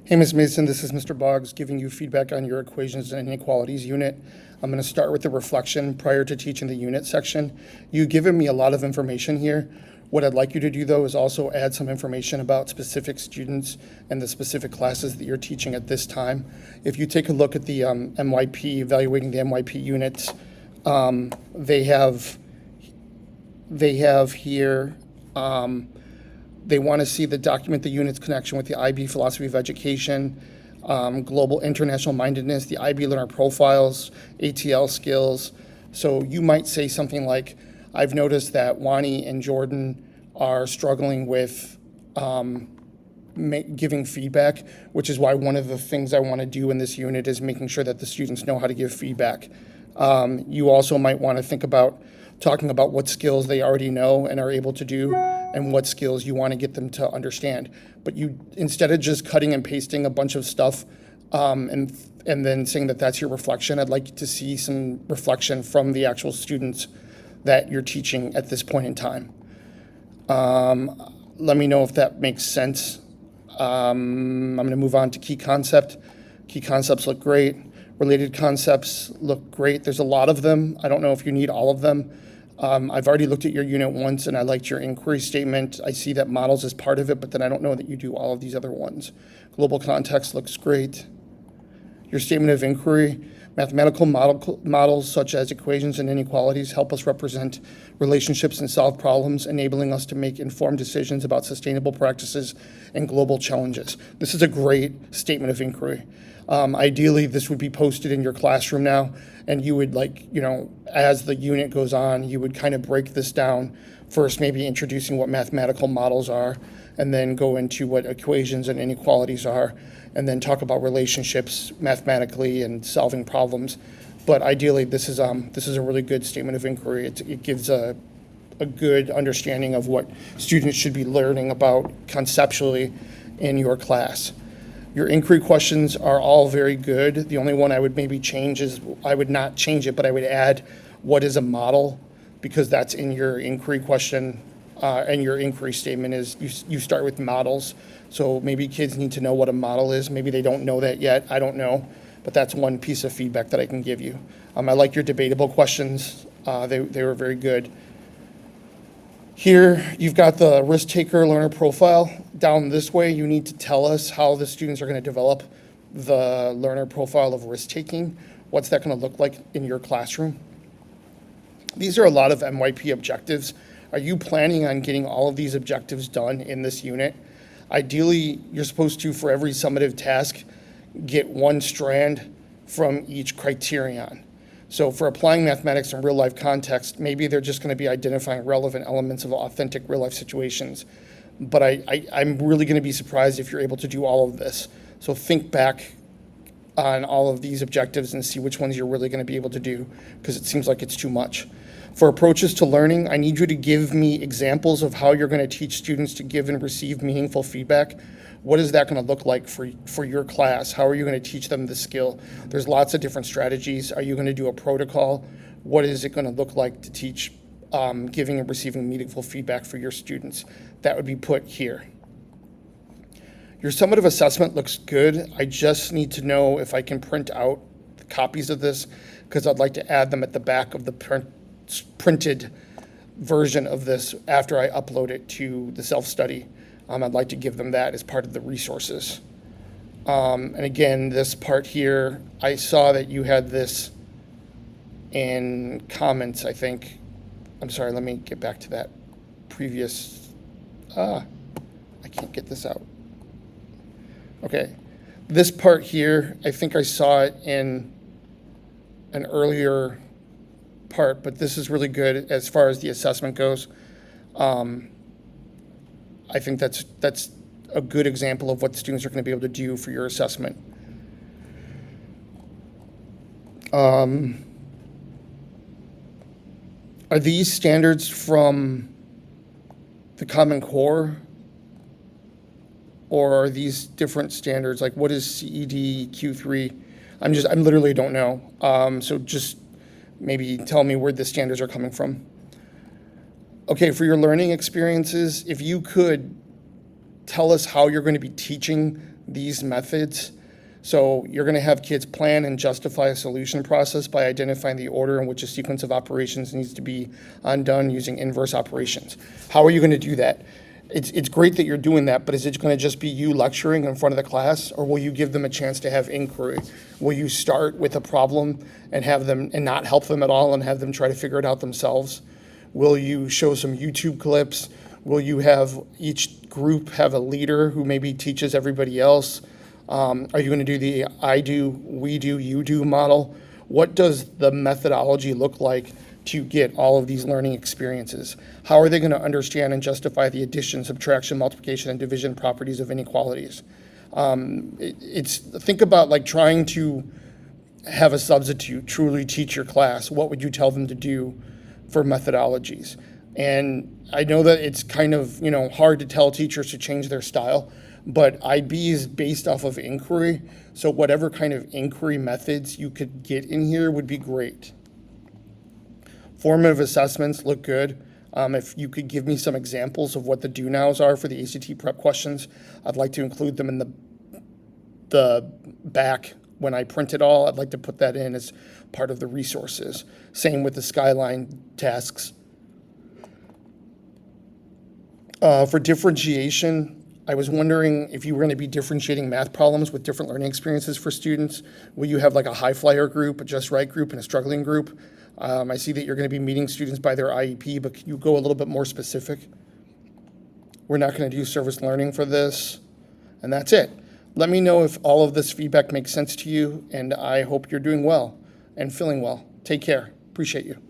Hey, Ms. Mason, this is Mr. Boggs giving you feedback on your equations and inequalities unit. I'm going to start with the reflection prior to teaching the unit section. You've given me a lot of information here. What I'd like you to do, though, is also add some information about specific students and the specific classes that you're teaching at this time. If you take a look at the MYP, evaluating the MYP units, they have here, they want to see document the unit's connection with the IB philosophy of education, global international mindedness, the IB learner profiles, ATL skills. So you might say something like, I've noticed that Wani and Jordan are struggling with giving feedback, which is why one of the things I want to do in this unit is making sure that the students know how to give feedback. You also might want to think about talking about what skills they already know and are able to do and what skills you want to get them to understand. But you, instead of just cutting and pasting a bunch of stuff and then saying that that's your reflection, I'd like to see some reflection from the actual students that you're teaching at this point in time. Let me know if that makes sense. I'm going to move on to key concept. Key concepts look great. Related concepts look great. There's a lot of them. I don't know if you need all of them. I've already looked at your unit once and I liked your inquiry statement. I see that models is part of it, but then I don't know that you do all of these other ones. Global context looks great. Your statement of inquiry, mathematical models such as equations and inequalities help us represent relationships and solve problems, enabling us to make informed decisions about sustainable practices and global challenges. This is a great statement of inquiry. Ideally, this would be posted in your classroom now, and you would, as the unit goes on, you would kind of break this down, first maybe introducing what mathematical models are, and then go into what equations and inequalities are, and then talk about relationships mathematically and solving problems. But ideally, this is a really good statement of inquiry. It gives a good understanding of what students should be learning about conceptually in your class. Your inquiry questions are all very good. The only one I would maybe change is, I would not change it, but I would add what is a model, because that's in your inquiry question and your inquiry statement is you start with models. So maybe kids need to know what a model is. Maybe they don't know that yet. I don't know. But that's one piece of feedback that I can give you. I like your debatable questions. They were very good. Here, you've got the risk-taker learner profile. Down this way, you need to tell us how the students are going to develop the learner profile of risk-taking. What's that going to look like in your classroom? These are a lot of MYP objectives. Are you planning on getting all of these objectives done in this unit? Ideally, you're supposed to, for every summative task, get one strand from each criterion. So for applying mathematics in real-life context, maybe they're just going to be identifying relevant elements of authentic real-life situations. But I'm really going to be surprised if you're able to do all of this. So think back on all of these objectives and see which ones you're really going to be able to do, because it seems like it's too much. For approaches to learning, I need you to give me examples of how you're going to teach students to give and receive meaningful feedback. What is that going to look like for your class? How are you going to teach them the skill? There's lots of different strategies. Are you going to do a protocol? What is it going to look like to teach giving and receiving meaningful feedback for your students? That would be put here. Your summative assessment looks good. I just need to know if I can print out the copies of this, because I'd like to add them at the back of the printed version of this after I upload it to the self-study. I'd like to give them that as part of the resources. And again, this part here, I saw that you had this in comments, I think. I'm sorry, let me get back to that previous, I can't get this out. Okay, this part here, I think I saw it in an earlier part, but this is really good as far as the assessment goes. I think that's a good example of what students are going to be able to do for your assessment. Are these standards from the Common Core, or are these different standards? Like, what is CED Q3? I literally don't know. So just maybe tell me where the standards are coming from. Okay, for your learning experiences, if you could tell us how you're going to be teaching these methods. So you're going to have kids plan and justify a solution process by identifying the order in which a sequence of operations needs to be undone using inverse operations. How are you going to do that? It's great that you're doing that, but is it going to just be you lecturing in front of the class, or will you give them a chance to have inquiry? Will you start with a problem and have them and not help them at all and have them try to figure it out themselves? Will you show some YouTube clips? Will you have each group have a leader who maybe teaches everybody else? Are you going to do the I do, we do, you do model? What does the methodology look like to get all of these learning experiences? How are they going to understand and justify the addition, subtraction, multiplication, and division properties of inequalities? Think about like trying to have a substitute truly teach your class. What would you tell them to do for methodologies? And I know that it's kind of, hard to tell teachers to change their style, but IB is based off of inquiry. So whatever kind of inquiry methods you could get in here would be great. Formative assessments look good. If you could give me some examples of what the do nows are for the ACT prep questions, I'd like to include them in the back when I print it all. I'd like to put that in as part of the resources. Same with the Skyline tasks. For differentiation, I was wondering if you were going to be differentiating math problems with different learning experiences for students. Will you have like a high flyer group, a just right group, and a struggling group? I see that you're going to be meeting students by their IEP, but can you go a little bit more specific? We're not going to do service learning for this, and that's it. Let me know if all of this feedback makes sense to you, and I hope you're doing well and feeling well. Take care. Appreciate you.